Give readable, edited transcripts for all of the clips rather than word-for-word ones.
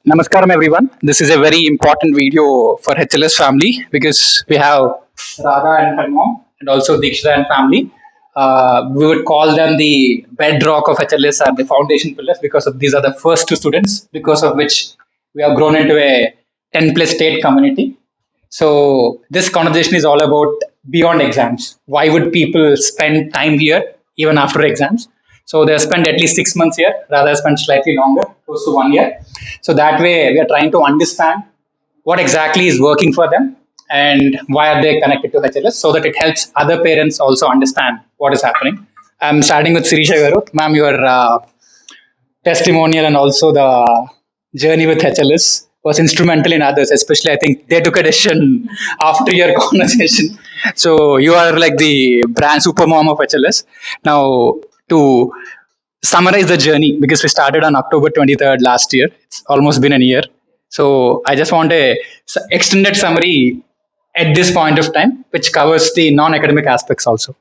Namaskaram everyone. This is a very important video for HLS family because we have Radha and her mom and also Dikshita and family. We would call them the bedrock of HLS and the foundation pillars because of these are the first two students because of which we have grown into a 10 plus state community. So this conversation is all about beyond exams. Why would people spend time here even after exams? So they spend at least 6 months here, rather spend slightly longer, close to 1 year. So that way we are trying to understand what exactly is working for them and why are they connected to HLS so that it helps other parents also understand what is happening. I'm starting with Sirisha Garu. Ma'am, your testimonial and also the journey with HLS was instrumental in others, especially I think they took a decision after your conversation. So you are like the brand super mom of HLS. Now to summarize the journey, because we started on October 23rd last year, it's almost been a year. So I just want a extended summary at this point of time, which covers the non-academic aspects also.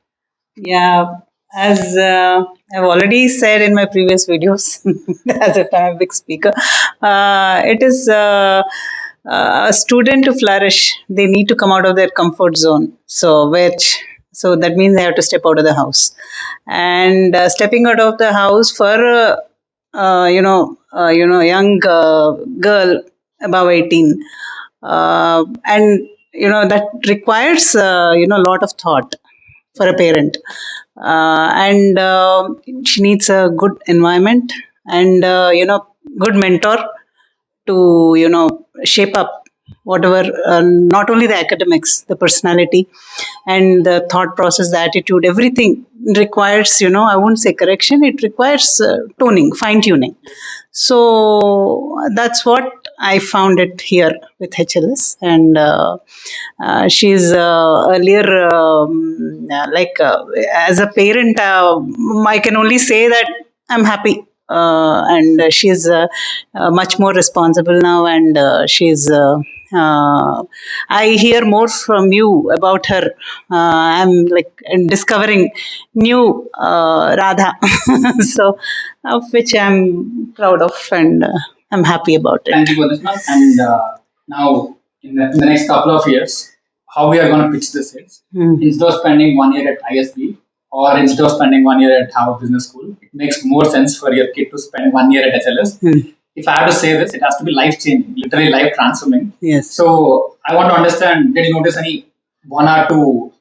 Yeah, as I've already said in my previous videos, as if I'm a big speaker, it is a student to flourish. They need to come out of their comfort zone. So that means they have to step out of the house, and stepping out of the house for young girl above 18, and that requires a lot of thought for a parent, and she needs a good environment and good mentor to shape up whatever, not only the academics, the personality and the thought process, the attitude, everything requires, I won't say correction, it requires tuning, fine tuning. So that's what I found it here with HLS. And she's earlier, as a parent, I can only say that I'm happy. And she's much more responsible now, and she's. I hear more from you about her. I'm like discovering new Radha, so of which I'm proud of, and I'm happy about it. Thank you for this, ma'am. And now, in the next couple of years, how we are going to pitch this is instead of spending 1 year at ISB or instead of spending 1 year at Harvard Business School, it makes more sense for your kid to spend 1 year at HLS. If I have to say this, it has to be life changing, literally life transforming. Yes. So I want to understand, did you notice any one or two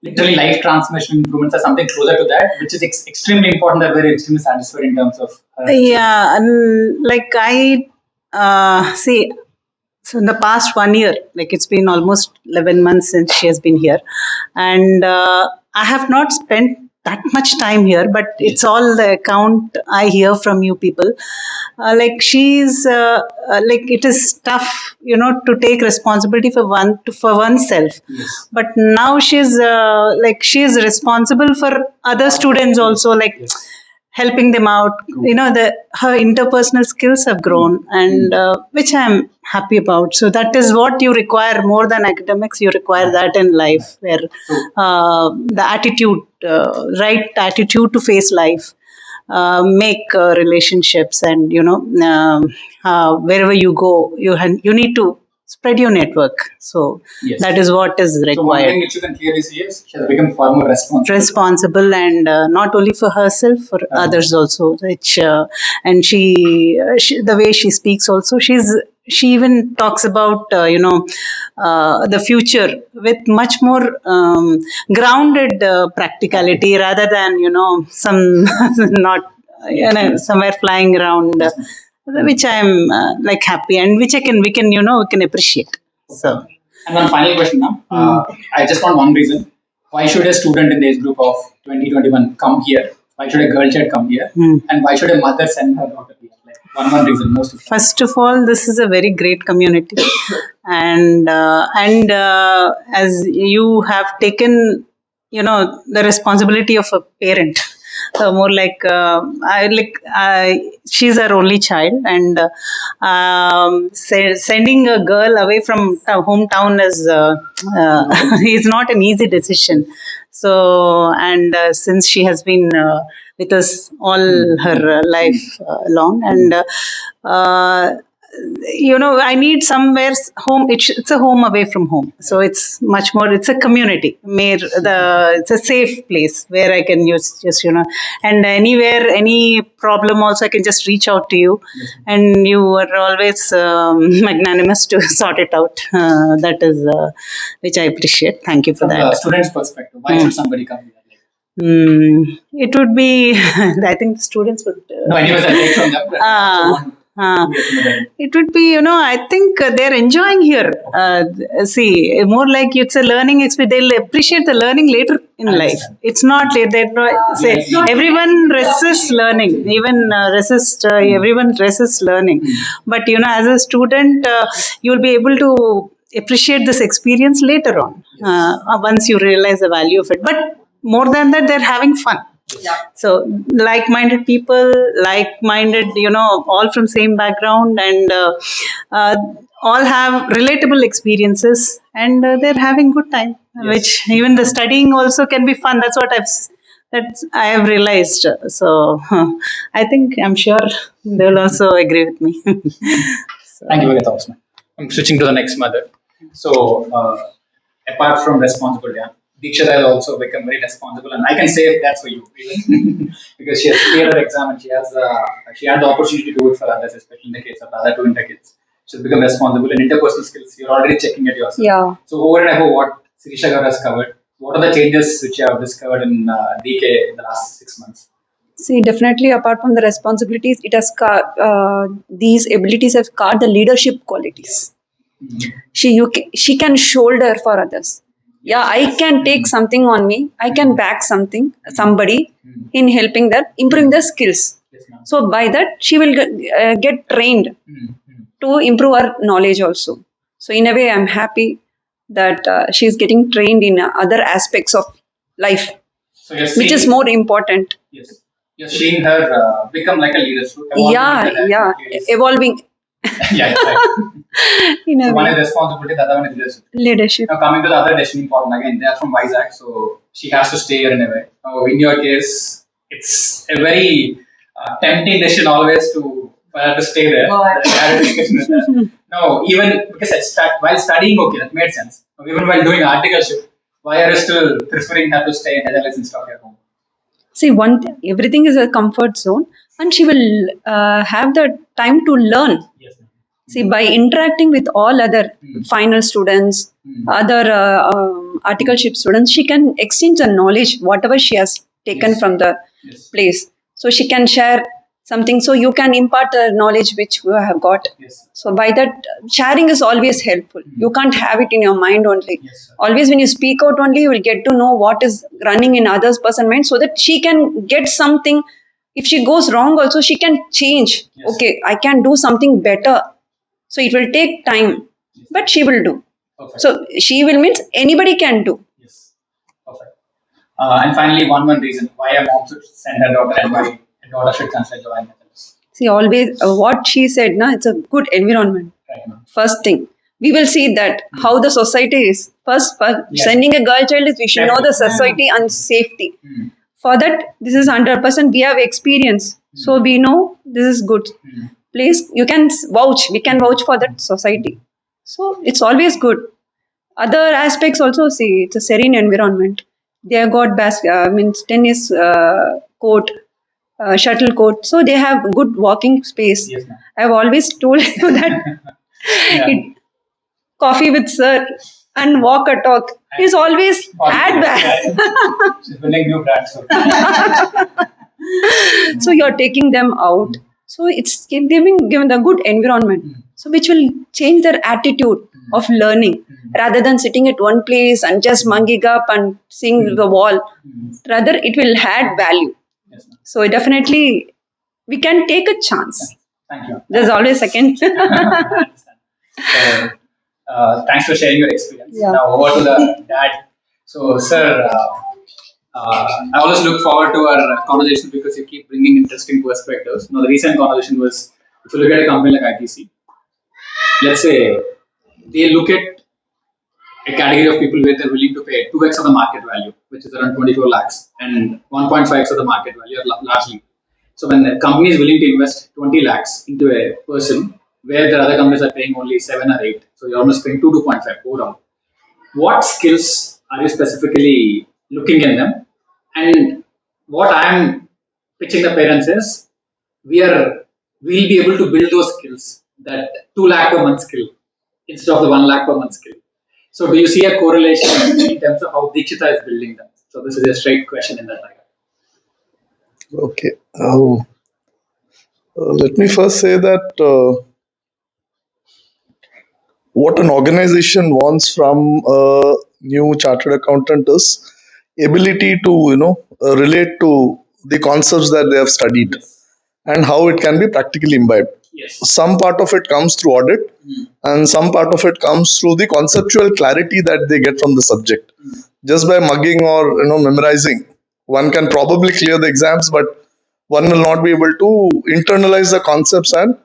literally life transformation improvements or something closer to that, which is extremely important and very extremely satisfied in terms of. Yeah, and like I see. So in the past 1 year, like it's been almost 11 months since she has been here, and I have not spent that much time here, but it's all the account I hear from you people. Like she's like it is tough, to take responsibility for oneself. Yes. But now she's like she is responsible for other students also, like. Yes. Helping them out, her interpersonal skills have grown, and which I'm happy about. So that is what you require more than academics. You require that in life, where the attitude, right attitude to face life, make relationships, and wherever you go, you need to spread your network. So Yes. that is what is So one thing required. which you can clearly see is she has become far more Responsible, and not only for herself, for others also, which and she the way she speaks also, she even talks about the future with much more grounded practicality, rather than some not somewhere flying around, which I'm like happy, and which we can appreciate. So. And one final question now. I just want one reason. Why should a student in the age group of 2021 come here? Why should a girl child come here? And why should a mother send her daughter here? Like one reason, most of First of all, this is a very great community, and as you have taken, the responsibility of a parent. More like she's our only child, and sending a girl away from hometown is not an easy decision. So, and since she has been with us all her life long, and I need somewhere home. It's a home away from home, so it's much more. It's a community. It's a safe place where I can use just and anywhere, any problem also I can just reach out to you, and you are always magnanimous to sort it out. That is which I appreciate. Thank you for From the that. student's perspective, why should somebody come here? It would be. I think students would. No, anyways, I'll take from them. But I also want to get to know them. It would be, I think they're enjoying here. See, more like it's a learning experience. They'll appreciate the learning later in life. It's not late. They say everyone resists learning. Even everyone resists learning. But as a student, you'll be able to appreciate this experience later on once you realize the value of it. But more than that, they're having fun. So like-minded people, like-minded, all from same background, and uh, all have relatable experiences, and they're having good time. Which even the studying also can be fun. That's what I have realized. So I'm sure they'll also agree with me. Thank you for your thoughts, man. I'm switching to the next mother. So, apart from responsibility, Diksha has also become very responsible, and I can say that's for you, even because she has cleared her exam and she had the opportunity to do it for others, especially in the case of the other two interkids. She's become responsible in interpersonal skills. You're already checking it yourself. Yeah. So, over and above what Sirisha Gaur has covered, what are the changes which you have discovered in DK in the last 6 months? See, definitely apart from the responsibilities, it has these abilities have carved the leadership qualities. She can shoulder for others. Yeah, I can take something on me. I can back somebody in helping that, improving their skills. So by that, she will get trained to improve her knowledge also. So in a way, I'm happy that she is getting trained in other aspects of life, So you're which is seeing, more important. yes, you're seeing her become like a leader, so evolving Yeah, into that. yeah, evolving Yeah, right. in a So one is way. responsibility, the other one is leadership. Leadership. Now coming to the other destiny important again, they are from Vizag, so she has to stay here in a way. Now in your case, it's a very tempting decision always for her to stay there. I had a discussion with her. No, even because while studying, okay, that made sense. Now, even while doing articleship, why are you still preferring her to stay in Netherlands instead of your home? See, everything is a comfort zone, and she will have the time to learn. Yes, ma'am. See, by interacting with all other final students, other articleship students, she can exchange the knowledge, whatever she has taken Yes. from the Yes. place. So she can share something. So you can impart the knowledge which you have got. Yes. So by that, sharing is always helpful. You can't have it in your mind only. Yes, sir. Always when you speak out only, you will get to know what is running in others' person mind, so that she can get something. If she goes wrong also, she can change. Yes. Okay, I can do something better. So it will take time, but she will do. Perfect. So she will means anybody can do. Yes. Perfect. And finally, one reason why a mom should send her daughter and why a daughter should consider joining Netherlands. See, always what she said, na, it's a good environment. Right, ma'am. First thing, we will see that how the society is. First, Yes. sending a girl child is we should know the society and safety. For that, this is 100%. We have experience, so we know this is good. Please, you can vouch. We can vouch for that society. So it's always good. Other aspects also, see, it's a serene environment. They have got means tennis court, shuttle court, so they have good walking space. Yes, ma'am. I've always told you that Yeah. coffee with sir and walk a talk is always add back. Yeah. She's building new brands. So. So you're taking them out. So it's given the good environment. So which will change their attitude of learning rather than sitting at one place and just munging up and seeing the wall. Rather, it will add value. Yes, ma'am. So definitely, we can take a chance. Thank you. There's always second. I understand. So, thanks for sharing your experience. Yeah. Now over to the dad. So, sir, I always look forward to our conversations because you keep bringing interesting perspectives. Now, the recent conversation was, if you look at a company like ITC, let's say they look at a category of people where they're willing to pay 2x of the market value, which is around 24 lakhs, and 1.5x of the market value largely. So when a company is willing to invest 20 lakhs into a person, where the other companies are paying only 7 or 8. So you're almost paying 2.5 overall. What skills are you specifically looking in them? And what I'm pitching the parents is we'll be able to build those skills, that 2 lakh per month skill instead of the 1 lakh per month skill. So do you see a correlation in terms of how Dikshita is building them? So this is a straight question in that regard. Okay. Let me first say that what an organization wants from a new chartered accountant is ability to relate to the concepts that they have studied and how it can be practically imbibed. Yes. Some part of it comes through audit, and some part of it comes through the conceptual clarity that they get from the subject. Just by mugging or memorizing, one can probably clear the exams, but one will not be able to internalize the concepts and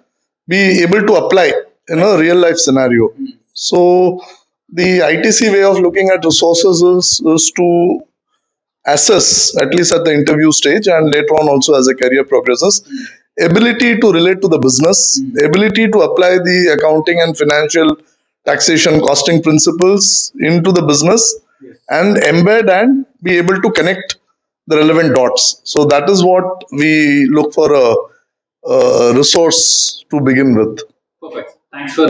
be able to apply in a real life scenario. So the ITC way of looking at resources is to assess, at least at the interview stage and later on also as a career progresses, ability to relate to the business, ability to apply the accounting and financial taxation costing principles into the business, and embed and be able to connect the relevant dots. So that is what we look for a resource to begin with. Perfect. Thanks for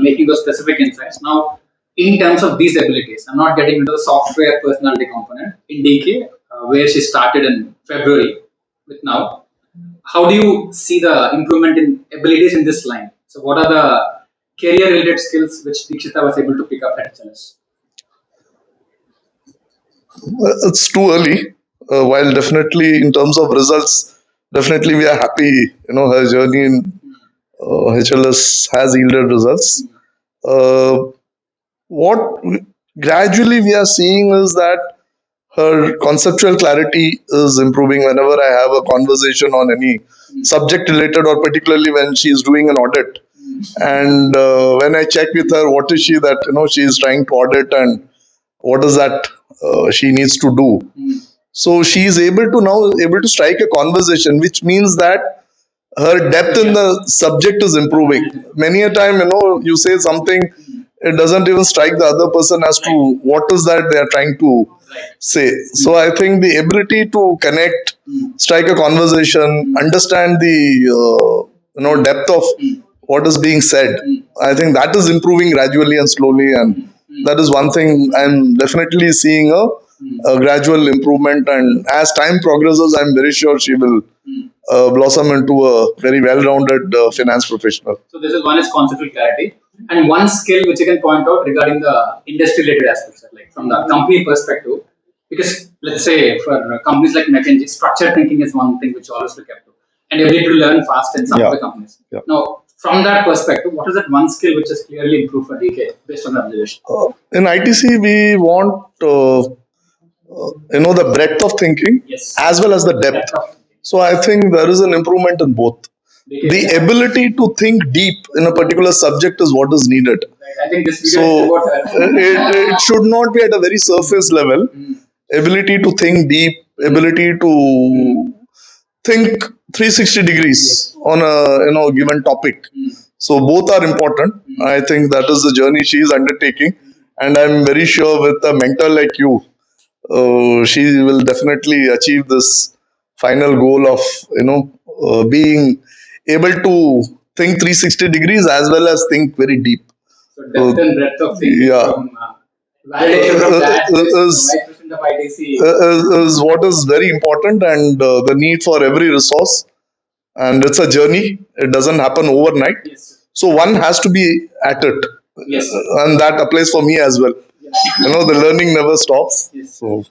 making those specific insights. Now, in terms of these abilities, I'm not getting into the software personality component in DK, where she started in February with now. How do you see the improvement in abilities in this line? So, what are the career related skills which Dikshita was able to pick up at HLS? It's too early. While definitely in terms of results, definitely we are happy. Her journey in HLS has yielded results. Uh, what gradually we are seeing is that her conceptual clarity is improving whenever I have a conversation on any subject related, or particularly when she is doing an audit. And when I check with her, what is she that she is trying to audit, and what is that she needs to do. So she is able to strike a conversation, which means that her depth in the subject is improving. Many a time, you say something, it doesn't even strike the other person as to what is that they are trying to say. So I think the ability to connect, strike a conversation, understand the depth of what is being said, I think that is improving gradually and slowly, and that is one thing I'm definitely seeing a gradual improvement. And as time progresses, I'm very sure she will blossom into a very well-rounded finance professional. So this is one is conceptual clarity, and one skill which you can point out regarding the industry-related aspects, like from the company perspective. Because let's say for companies like McKinsey, structured thinking is one thing which you always look at, and ability to learn fast in some of the companies. Yeah. Now, from that perspective, what is that one skill which has clearly improved for DK based on the observation? In ITC, we want the breadth of thinking, Yes. as well as the depth. So I think there is an improvement in both. The ability to think deep in a particular subject is what is needed. I think this So video is about it should not be at a very surface level. Ability to think deep, ability to think 360 degrees on a given topic. So both are important. I think that is the journey she is undertaking, and I'm very sure with a mentor like you, she will definitely achieve this final goal of being able to think 360 degrees as well as think very deep. So depth and breadth of thinking from validation from that Vice President of ITC is what is very important, and the need for every resource. And it's a journey. It doesn't happen overnight. Yes. So one has to be at it. Yes. And that applies for me as well. The learning never stops. Yes. So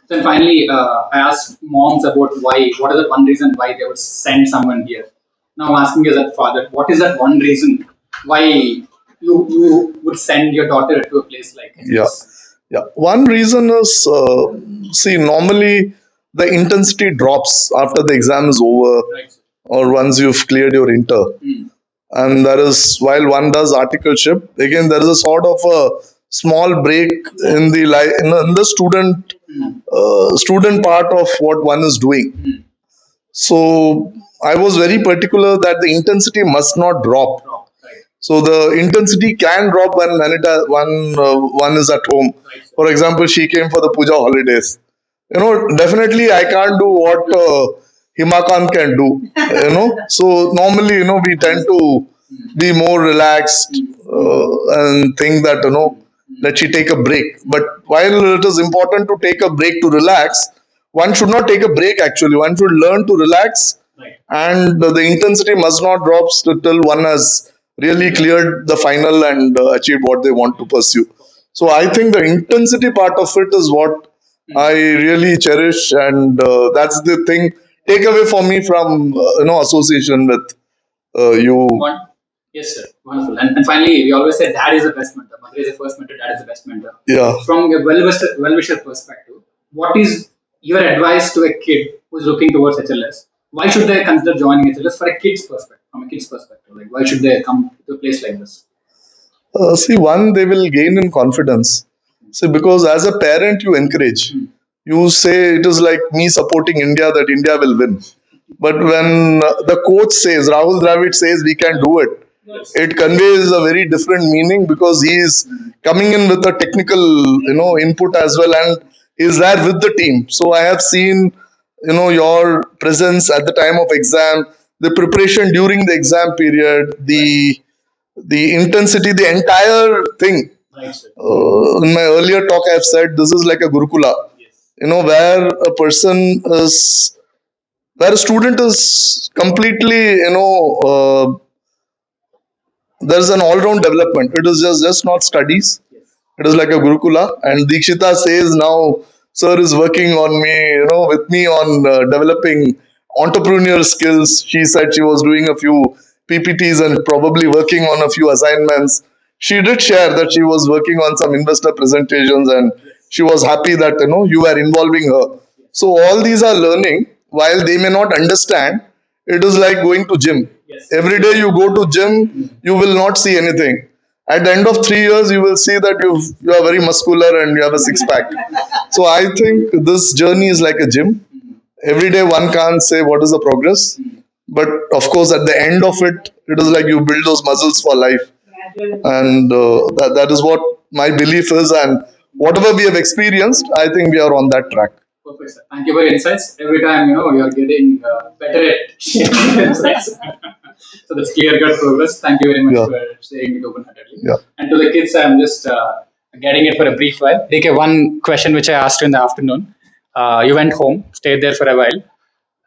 then finally, I asked moms about what is that one reason why they would send someone here. Now I'm asking you as a father, what is that one reason why you would send your daughter to a place like this? Yeah. One reason is, see, normally the intensity drops after the exam is over, Right. or once you've cleared your inter. And there is, while one does articleship, again there is a sort of a small break in the in the student part of what one is doing. So I was very particular that the intensity must not drop. So the intensity can drop when one is at home. For example, she came for the puja holidays. Definitely I can't do what Himakant can do. So normally, we tend to be more relaxed and think that let she take a break. But while it is important to take a break to relax, one should not take a break. Actually, one should learn to relax, and the intensity must not drop till one has really cleared the final and achieved what they want to pursue. So I think the intensity part of it is what I really cherish, and that's the thing take away for me from association with you. Yes, sir. Wonderful. And finally, we always say dad is the best mentor. Mother is the first mentor. Dad is the best mentor. Yeah. From a well-wisher perspective, what is your advice to a kid who's looking towards HLS? Why should they consider joining HLS for a kid's perspective? From a kid's perspective, like why should they come to a place like this? See, one, they will gain in confidence. See, because as a parent, you encourage. You say it is like me supporting India, that India will win. But when the coach says, Rahul Dravid says we can do it, it conveys a very different meaning, because he is coming in with a technical, input as well, and is there with the team. So I have seen, your presence at the time of exam, the preparation during the exam period, the intensity, the entire thing. In my earlier talk, I have said this is like a Gurukula, where a person is, where a student is completely, there's an all-round development. It is just not studies. It is like a Gurukula. And Dikshita says now, sir is working on me, with me on developing entrepreneurial skills. She said she was doing a few PPTs and probably working on a few assignments. She did share that she was working on some investor presentations, and she was happy that you were involving her. So all these are learning. While they may not understand, it is like going to gym. Every day you go to gym, you will not see anything. At the end of 3 years, you will see that you are very muscular and you have a six pack. So I think this journey is like a gym. Every day one can't say what is the progress, but of course at the end of it, it is like you build those muscles for life, and that is what my belief is. And whatever we have experienced, I think we are on that track. Perfect, sir. Thank you for your insights. Every time, you're getting better at sharing insights. So that's clear-cut progress. Thank you very much for sharing it open-heartedly. Yeah. And to the kids, I'm just getting it for a brief while. Take one question which I asked you in the afternoon. You went home, stayed there for a while.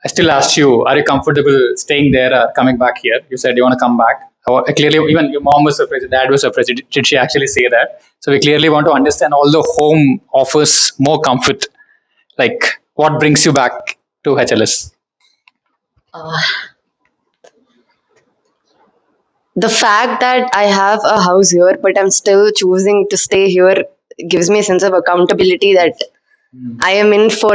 I still asked you, are you comfortable staying there or coming back here? You said you want to come back. Clearly, even your mom was surprised, your dad was surprised. Did she actually say that? So we clearly want to understand, although home offers more comfort, like what brings you back to HLS? Uh, the fact that I have a house here, but I'm still choosing to stay here, gives me a sense of accountability that I am in for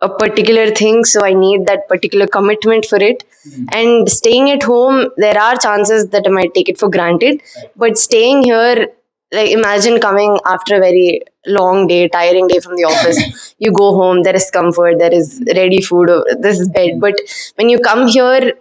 a particular thing, so I need that particular commitment for it. And staying at home, there are chances that I might take it for granted, but staying here, like imagine coming after a very long day, tiring day from the office, you go home, there is comfort, there is ready food, this is bed. But when you come here,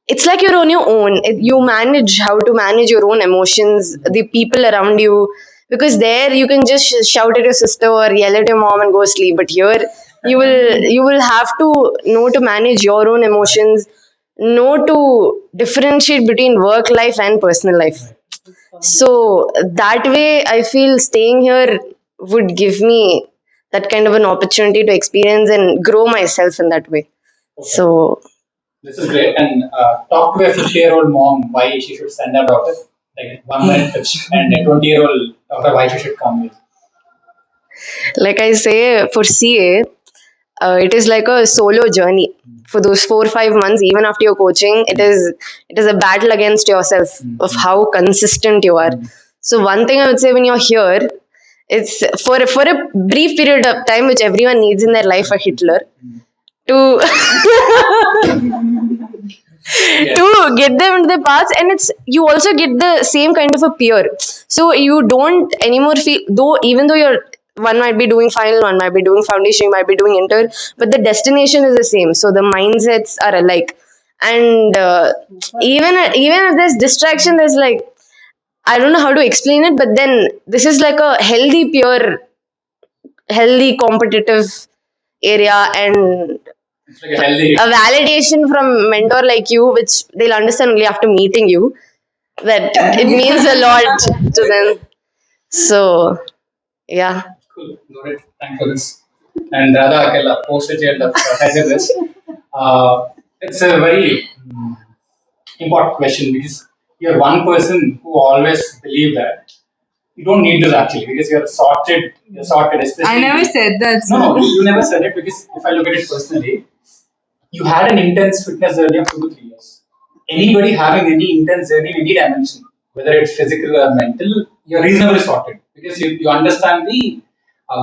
it's like you're on your own. You manage how to manage your own emotions, the people around you, because there you can just shout at your sister or yell at your mom and go sleep. But here you will have to know to manage your own emotions, know to differentiate between work life and personal life. So that way, I feel staying here would give me that kind of an opportunity to experience and grow myself in that way. So This is great. And talk to a 50-year-old mom why she should send her daughter, like 1 minute pitch, and a 20-year-old daughter why she should come here. like I say, for CA, it is like a solo journey. For those 4 or 5 months, even after your coaching, it is a battle against yourself of how consistent you are. So one thing I would say, when you're here, it's for a brief period of time, which everyone needs in their life, a Hitler to to get them into the paths, and it's you also get the same kind of a peer, so you don't anymore feel, though even though you're one might be doing final, one might be doing foundation, you might be doing inter, but the destination is the same, so the mindsets are alike. And even if there's distraction, there's like, I don't know how to explain it, but then this is like a healthy, pure, healthy, competitive area, and It's like a healthy. a validation from mentor like you, which they'll understand only after meeting you, that it means a lot to them. So, yeah. Cool. Got it. Thanks for this. And Radha Akella, post-child of HLS. It's a very important question because you're one person who always believe that you don't need this actually because you're sorted. You're sorted, especially. I never said that. No, you never said it because if I look at it personally, you had an intense fitness journey of 2 to 3 years. Anybody having any intense journey in any dimension, whether it's physical or mental, you're reasonably sorted because you understand the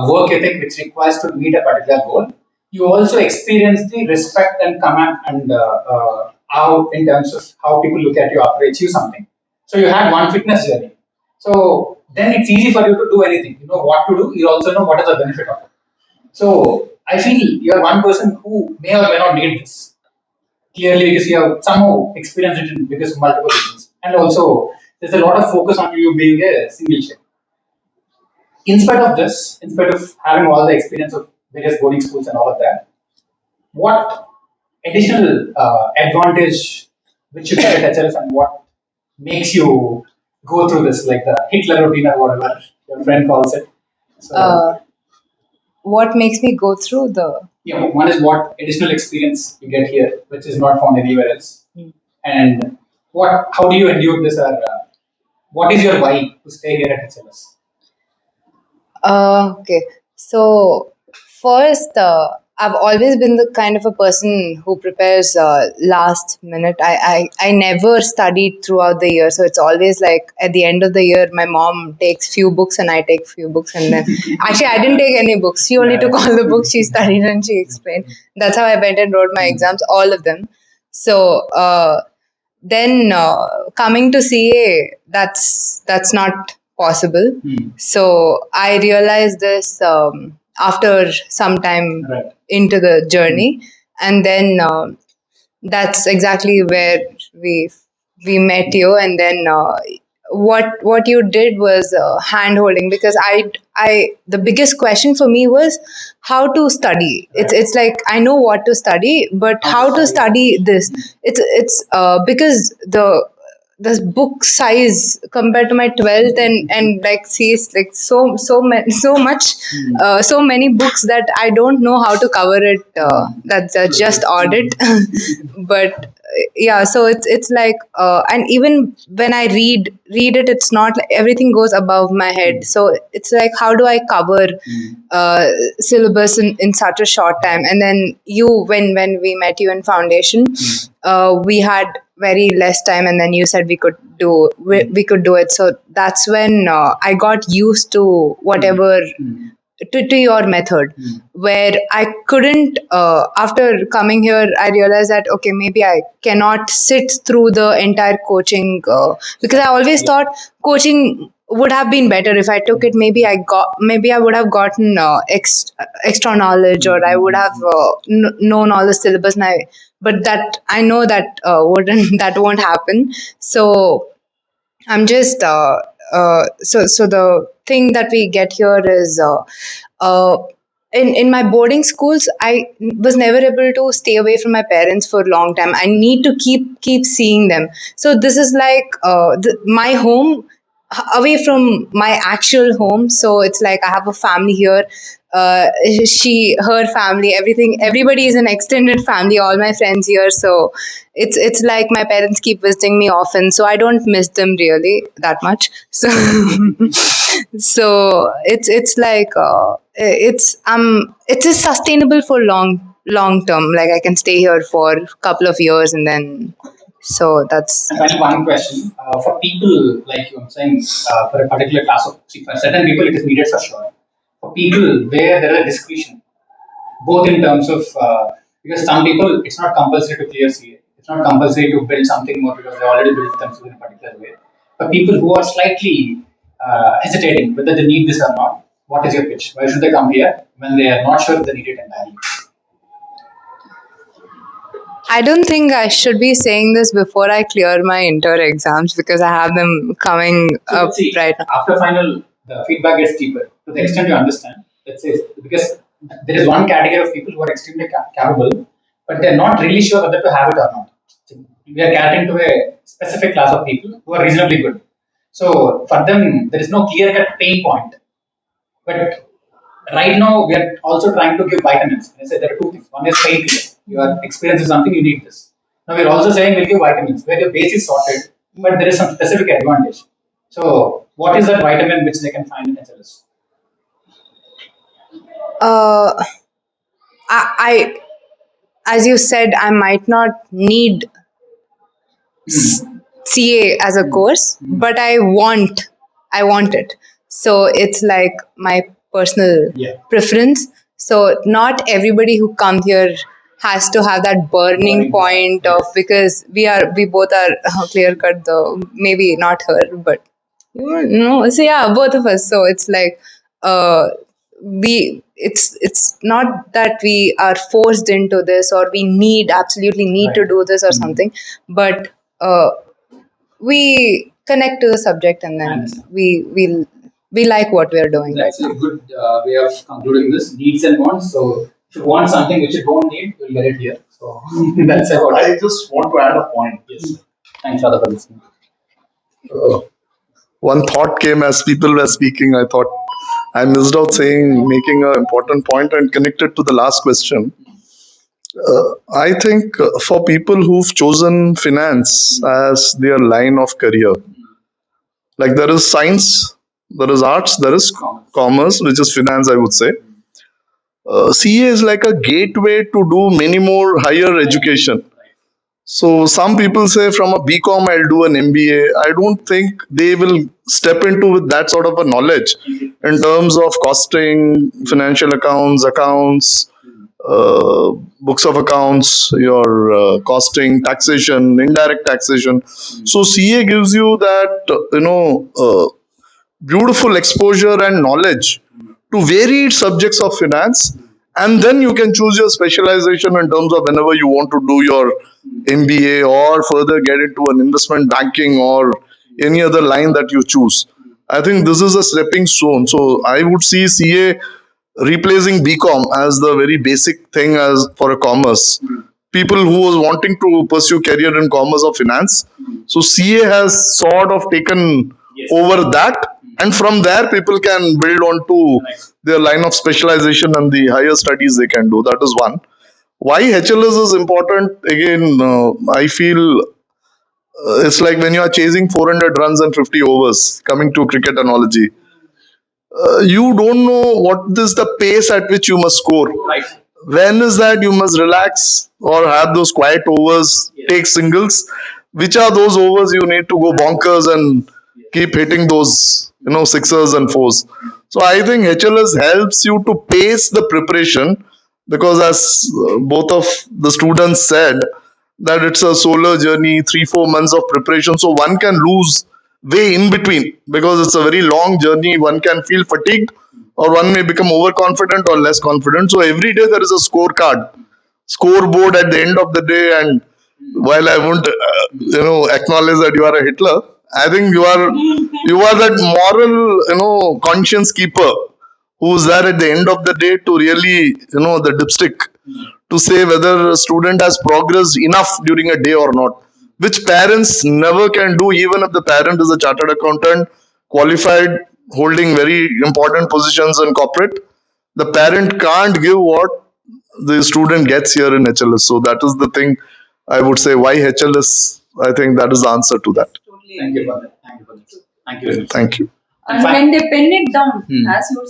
work ethic which requires to meet a particular goal. You also experience the respect and command and how in terms of how people look at you after you achieve something. So you had one fitness journey. So then it's easy for you to do anything. You know what to do. You also know what is the benefit of it. So I feel you're one person who may or may not need this. Clearly, because you have somehow experienced it because of multiple reasons. And also, there's a lot of focus on you being a single child. In spite of this, in spite of having all the experience of various boarding schools and all of that, what additional advantage which you get at HLS and what makes you go through this, like the Hitler routine or whatever your friend calls it? So, What makes me go through the. yeah, one is what additional experience you get here, which is not found anywhere else, and how do you endure this, or what is your why to stay here at HLS? Okay. So first, I've always been the kind of a person who prepares last minute. I never studied throughout the year, so it's always like at the end of the year, my mom takes few books and I take few books, and then actually I didn't take any books. She only took all the books. She studied and she explained. That's how I went and wrote my exams, all of them. So. Then coming to CA, that's not possible. So I realized this after some time Right. into the journey, and then that's exactly where we met you, and then what you did was hand holding, because I the biggest question for me was how to study. It's like I know what to study, but how to study this. It's because the book size compared to my 12th and like sees like so much so many books that I don't know how to cover it. That's just audit. But yeah, so it's like and even when I read it, it's not like everything goes above my head. So it's like, how do I cover syllabus in such a short time? And then when we met you in foundation, we had very less time, and then you said we could do it. So that's when I got used to whatever to your method, where I couldn't after coming here I realized that okay, maybe I cannot sit through the entire coaching, because I always thought coaching would have been better if I took it. Maybe I would have gotten extra knowledge, or I would have known all the syllabus now. But that I know that wouldn't that won't happen. So I'm just so the thing that we get here is uh, in my boarding schools, I was never able to stay away from my parents for a long time. I need to keep seeing them. So this is like my home away from my actual home. So it's like I have a family here. Her family, everybody is an extended family, all my friends here. So it's like my parents keep visiting me often, so I don't miss them really that much. So so it's like it is sustainable for long term. Like I can stay here for a couple of years, and then so that's. And finally, one question for people like you, I'm saying for a particular class of, see, for certain people it is needed for sure. For people where there is a discretion, both in terms of because some people it's not compulsory to clear CA, it's not compulsory to build something more because they already built themselves in a particular way. For people who are slightly hesitating whether they need this or not, what is your pitch? Why should they come here when they are not sure if they need it entirely? I don't think I should be saying this before I clear my inter exams because I have them coming So up let's see, right now. after final, the feedback gets deeper to the extent you understand. Let's say, because there is one category of people who are extremely capable, but they're not really sure whether to have it or not. So we are catering to a specific class of people who are reasonably good. So for them, there is no clear cut pain point. But right now, we are also trying to give vitamins. I said there are two things. One is painkillers. You are experiencing something, you need this. Now we're also saying we'll give vitamins where your base is sorted, but there is some specific advantage. So, what is that vitamin which they can find in HLS? Uh, I, as you said, I might not need CA as a course, but I want it. So it's like my personal Yeah. preference. So not everybody who comes here has to have that burning point of, because we both are clear cut though, maybe not her, but you know, so yeah, both of us. So it's like uh it's not that we are forced into this or we absolutely need to do this or something, but we connect to the subject and then we like what we are doing right That's a now. good way of concluding this needs and wants. So, if you want something which you don't need, you'll get it here. So, that's about it. I just want to add a point. Yes. Thanks, Radha, for listening. Uh, One thought came as people were speaking. I thought I missed out saying, making an important point and connected to the last question. I think for people who've chosen finance as their line of career, like there is science, there is arts, there is commerce, which is finance, I would say. CA is like a gateway to do many more higher education. So some people say from a BCom I'll do an MBA. I don't think they will step into with that sort of a knowledge in terms of costing, financial accounts, uh, books of accounts, your costing, taxation, indirect taxation. So CA gives you that beautiful exposure and knowledge to varied subjects of finance, and then you can choose your specialization in terms of whenever you want to do your MBA or further get into an investment banking or any other line that you choose. I think this is a stepping stone. So I would see CA replacing BCom as the very basic thing as for a commerce. People who was wanting to pursue career in commerce or finance. So CA has sort of taken over that, and from there people can build on to their line of specialization and the higher studies they can do. That is one. Why HLS is important again, I feel it's like when you are chasing 400 runs and 50 overs, coming to cricket analogy, you don't know what is the pace at which you must score. Right. When is that you must relax or have those quiet overs, take singles? Which are those overs you need to go bonkers and keep hitting those, sixers and fours? So I think HLS helps you to pace the preparation because, as both of the students said, that it's a solar journey, 3-4 months of preparation. So one can lose way in between because it's a very long journey. One can feel fatigued, or one may become overconfident or less confident. So every day there is a scoreboard at the end of the day. And while I won't, acknowledge that you are a Hitler, I think you are that moral, conscience keeper who's there at the end of the day to really, the dipstick to say whether a student has progressed enough during a day or not, which parents never can do, even if the parent is a chartered accountant, qualified, holding very important positions in corporate. The parent can't give what the student gets here in HLS. So that is the thing I would say why HLS. I think that is the answer to that. Thank you for that. Thank you for that. Thank you very much. Thank you. And when they pen it down, as you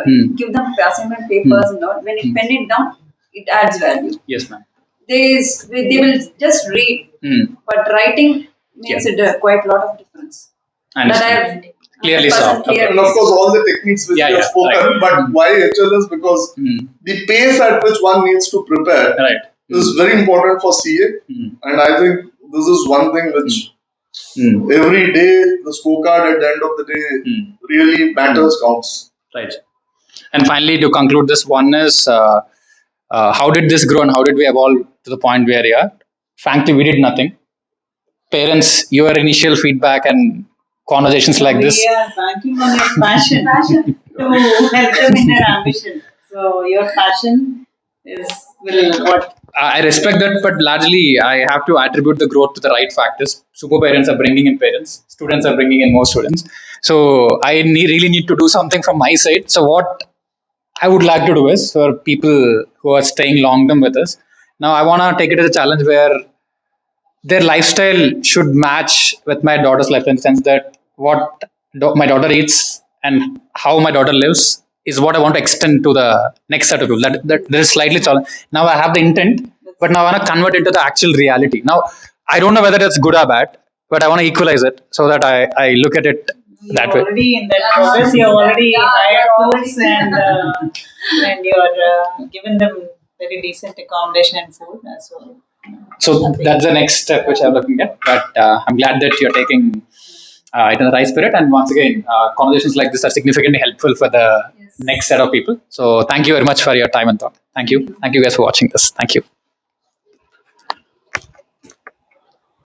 Hmm. give them assignment papers and all, when you pen it down, it adds value. Yes, ma'am. They will just read, but writing makes it quite a lot of difference. I That I understand. have Clearly 100% saw. Okay. And of course, all the techniques which Yeah, we have yeah, spoken, right. but why HLS? Because the pace at which one needs to prepare Right. is very important for CA. And I think this is one thing which every day, the scorecard at the end of the day really matters, counts. Right. And finally, to conclude this, one is how did this grow and how did we evolve to the point where we are? frankly, we did nothing. Parents, your initial feedback and conversations like this. We are banking on your passion to help them in their ambition. So your passion is will what? I respect that, but largely I have to attribute the growth to the right factors. Super parents are bringing in parents, students are bringing in more students. So I really need to do something from my side. So what I would like to do is for people who are staying long term with us. Now I want to take it as a challenge where their lifestyle should match with my daughter's lifestyle in the sense that what my daughter eats and how my daughter lives is what I want to extend to the next set of people. That is slightly challenge. Now I have the intent, but now I want to convert into the actual reality. Now I don't know whether it's good or bad, but I want to equalize it so that I look at it You're that way. already in that progress. You're already hired folks and you're giving them very decent accommodation and food. So that's the next step which I'm looking at. But I'm glad that you're taking it in the right spirit. And once again, conversations like this are significantly helpful for the next set of people. So thank you very much for your time and thought. Thank you. Thank you guys for watching this. Thank you.